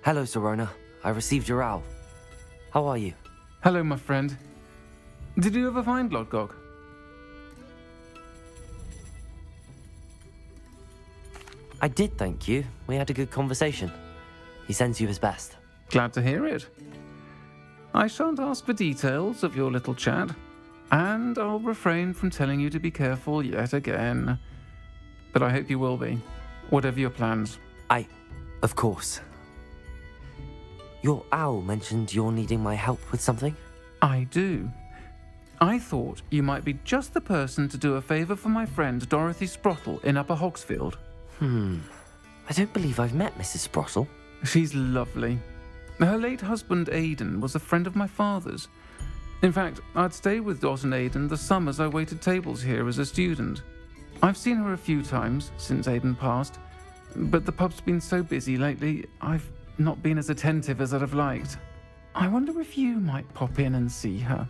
Hello, Sirona. I received your owl. How are you? Hello, my friend. Did you ever find Lodgok? I did, thank you. We had a good conversation. He sends you his best. Glad to hear it. I shan't ask for details of your little chat, and I'll refrain from telling you to be careful yet again. But I hope you will be, whatever your plans. Of course. Your owl mentioned you're needing my help with something? I do. I thought you might be just the person to do a favour for my friend Dorothy Sprottle in Upper Hogsfield. I don't believe I've met Mrs. Sprottle. She's lovely. Her late husband Aidan was a friend of my father's. In fact, I'd stayed with Dot and Aidan the summers I waited tables here as a student. I've seen her a few times since Aidan passed, but the pub's been so busy lately, I've not been as attentive as I'd have liked. I wonder if you might pop in and see her.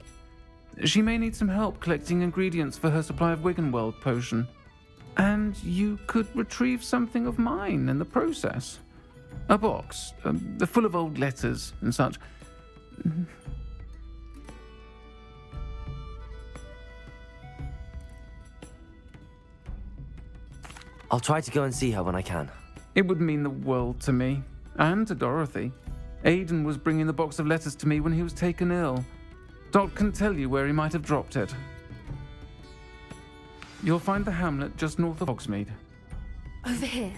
She may need some help collecting ingredients for her supply of Wiggenweld potion. And you could retrieve something of mine in the process. A box, full of old letters and such. I'll try to go and see her when I can. It would mean the world to me, and to Dorothy. Aidan was bringing the box of letters to me when he was taken ill. Dot can tell you where he might have dropped it. You'll find the hamlet just north of Hogsmeade. Over here.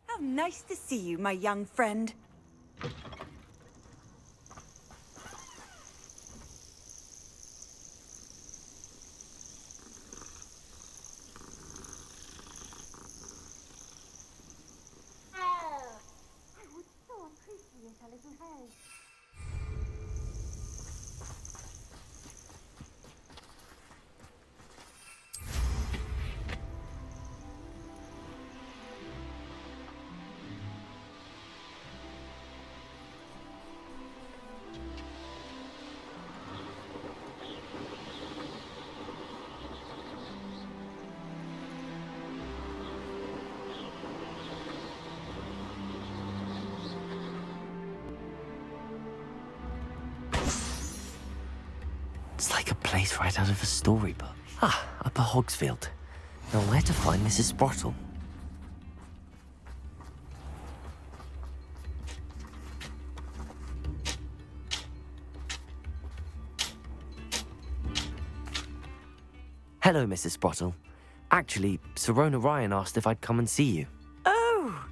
How nice to see you, my young friend. I would so appreciate a little help. It's like a place right out of a storybook. Upper Hogsfield. Now where to find Mrs. Sprottle? Hello, Mrs. Sprottle. Actually, Sirona Ryan asked if I'd come and see you. Oh,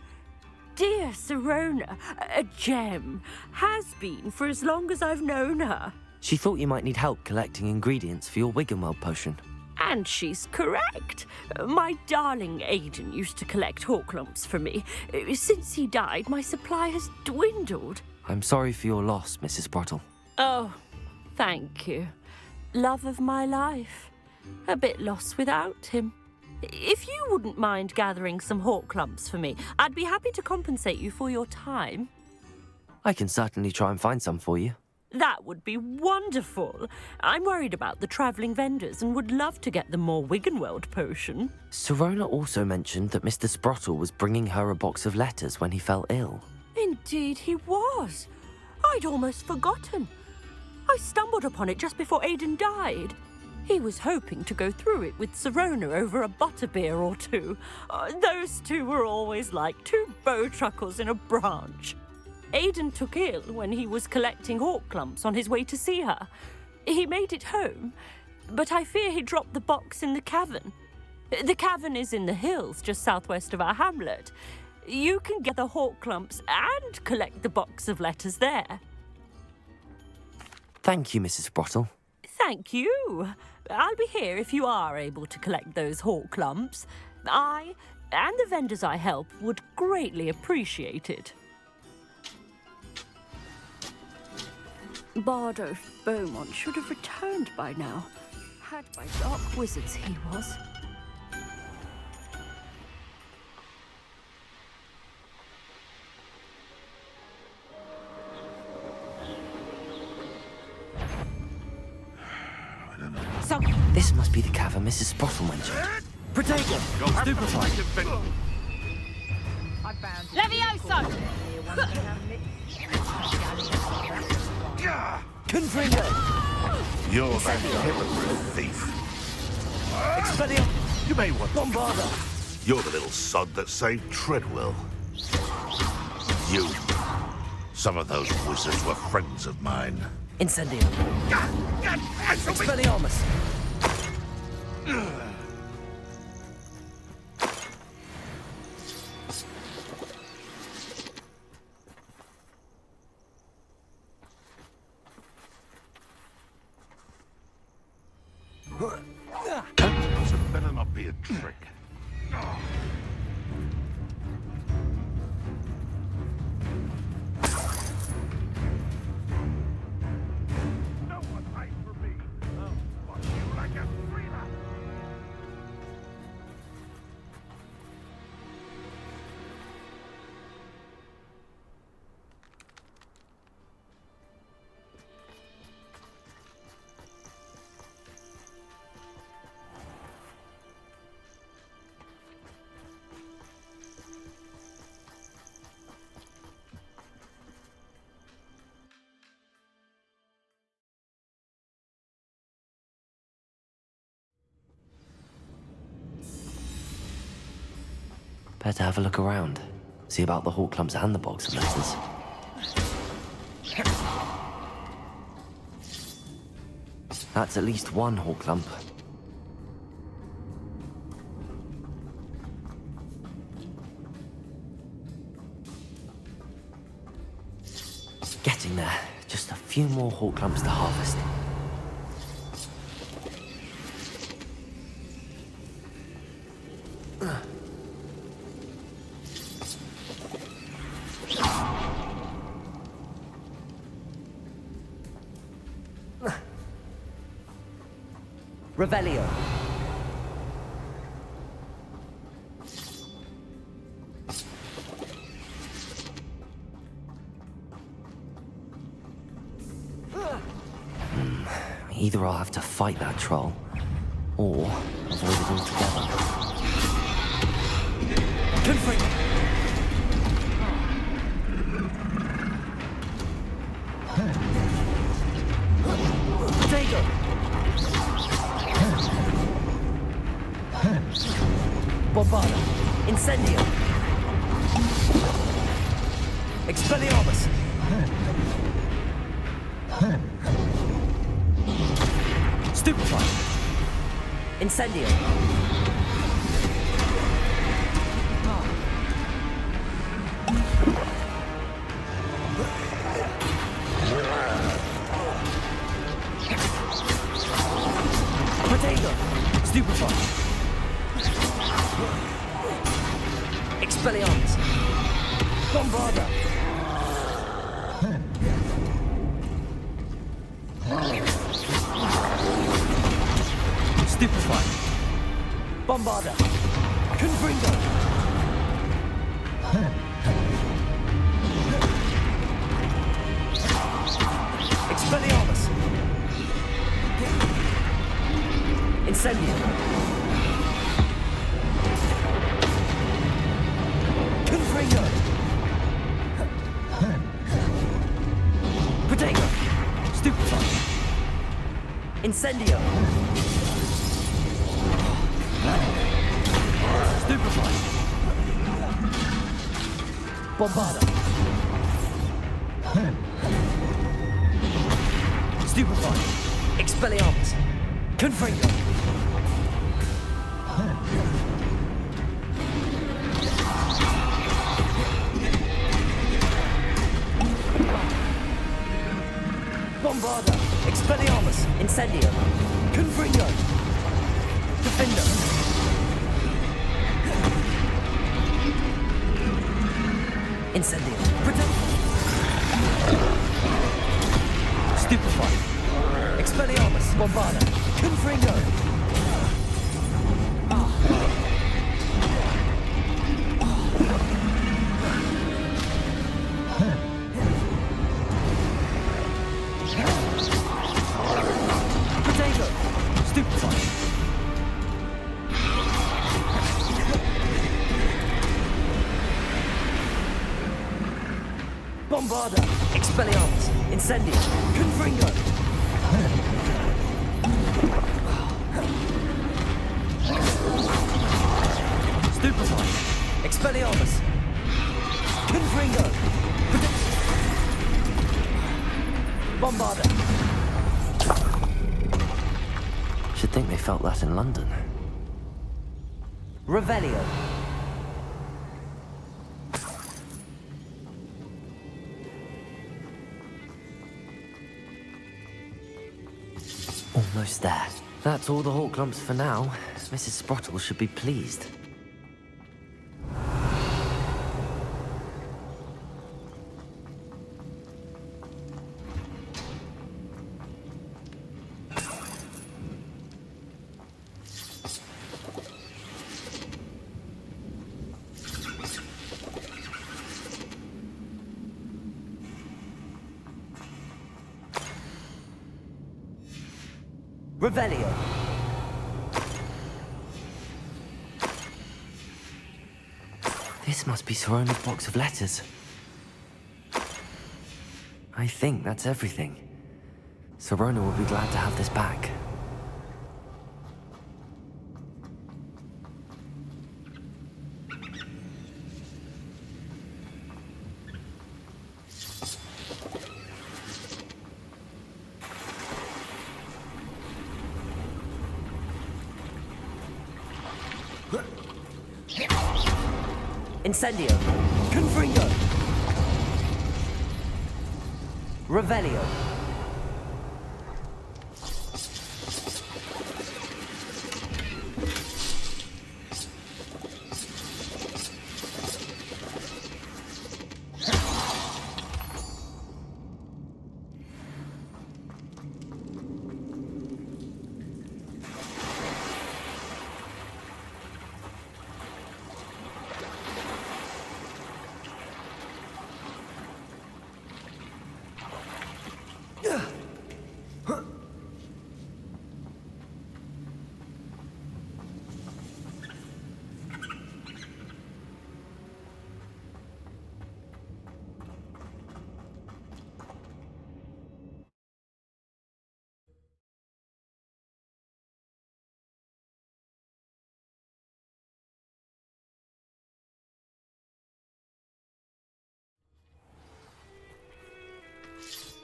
dear Sirona, a gem. Has been for as long as I've known her. She thought you might need help collecting ingredients for your Wiggenweld potion. And she's correct. My darling Aidan used to collect Horklumps for me. Since he died, my supply has dwindled. I'm sorry for your loss, Mrs. Sprottle. Oh, thank you. Love of my life. A bit lost without him. If you wouldn't mind gathering some Horklumps for me, I'd be happy to compensate you for your time. I can certainly try and find some for you. That would be wonderful. I'm worried about the travelling vendors and would love to get them more Wiggenweld potion. Sirona also mentioned that Mr. Sprottle was bringing her a box of letters when he fell ill. Indeed he was. I'd almost forgotten. I stumbled upon it just before Aidan died. He was hoping to go through it with Sirona over a butterbeer or two. Those two were always like two bowtruckles in a branch. Aidan took ill when he was collecting Horklumps on his way to see her. He made it home, but I fear he dropped the box in the cavern. The cavern is in the hills just southwest of our hamlet. You can get the hawk clumps and collect the box of letters there. Thank you, Mrs. Sprottle. Thank you. I'll be here if you are able to collect those hawk clumps. I and the vendors I help would greatly appreciate it. Bardolph Beaumont should have returned by now. Had by dark wizards he was. This must be the cavern Mrs. Sprottle mentioned. Protego! Stupefy! Levioso! Confringo! You're that hypocrite thief. Expelliarmus! You may want Bombarda! You're the little sod that saved Treadwell. You. Some of those wizards were friends of mine. Incendio! Expelliarmus! So it better not be a trick. No one paid for me. I'll fuck you like a screamer. Better have a look around. See about the hawk clumps and the box of letters. That's at least one hawk clump. Getting there. Just a few more hawk clumps to harvest. Revelio. Either I'll have to fight that troll, or avoid it altogether. Confringo! Protego! Bombarda! Incendio! Expelliarmus! Stupefy! Incendio! Protego! Stupefy! Expelliarmus! Bombarda! Stupefy! Bombarda! Confringo! Expelliarmus! Incendio! Confringo! Protego! Stupefy! Incendio! Stupefy! Bombarda! Stupefy! Expelliarmus! Confringo! Bombarda! Expelliarmus! Incendio! Confringo! Defender! Incendio! Protect! Stupefy! Expelliarmus! Bombarda! Confringo! Potato! Stupefy! Bombarda! Expelliarmus! Incendio! Confringo! Stupefy! Expelliarmus! Confringo! Bombarda! Should think they felt that in London. Revelio! Almost there. That's all the Hawk Lumps for now. Mrs. Sprottle should be pleased. Revelio. This must be Sirona's box of letters. I think that's everything. Sirona will be glad to have this back. Incendio. Confringo. Revelio.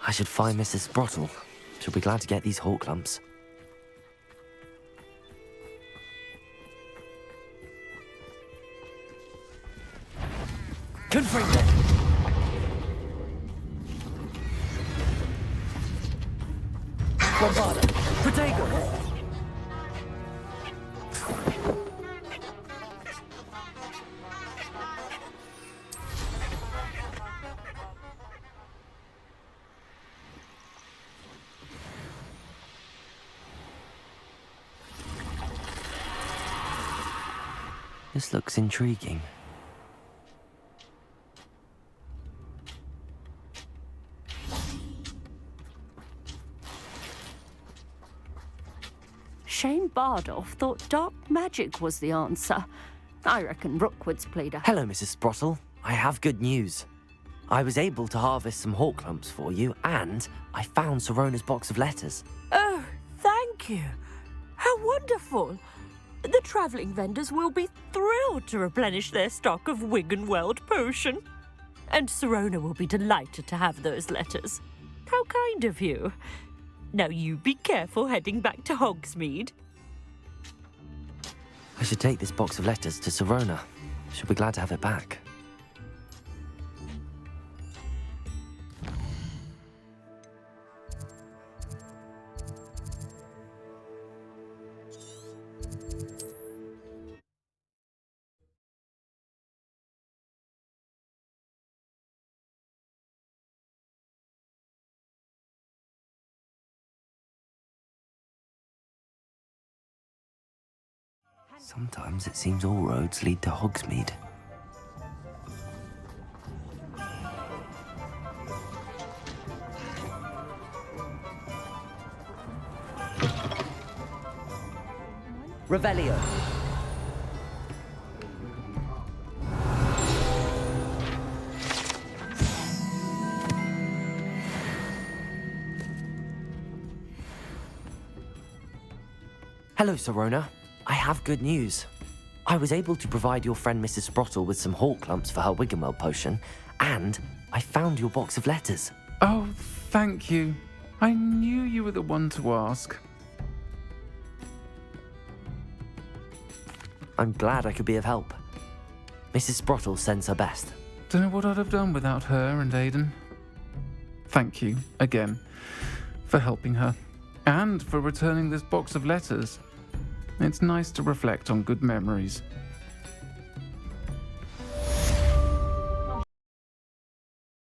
I should find Mrs. Sprottle. She'll be glad to get these Hawk Lumps. Confringo! Bombarda! Protego! This looks intriguing. Shane Bardolph thought dark magic was the answer. I reckon Rookwood's played a... Hello, Mrs. Sprottle. I have good news. I was able to harvest some Hawk Lumps for you, and I found Sirona's box of letters. Oh, thank you. How wonderful. The travelling vendors will be thrilled to replenish their stock of Wiggenweld potion. And Sirona will be delighted to have those letters. How kind of you. Now you be careful heading back to Hogsmeade. I should take this box of letters to Sirona. She'll be glad to have it back. Sometimes it seems all roads lead to Hogsmeade. Revelio. Hello, Sirona. I have good news. I was able to provide your friend Mrs. Sprottle with some hawk lumps for her Wiggenweld potion, and I found your box of letters. Oh, thank you. I knew you were the one to ask. I'm glad I could be of help. Mrs. Sprottle sends her best. Don't know what I'd have done without her and Aidan. Thank you, again, for helping her, and for returning this box of letters. It's nice to reflect on good memories.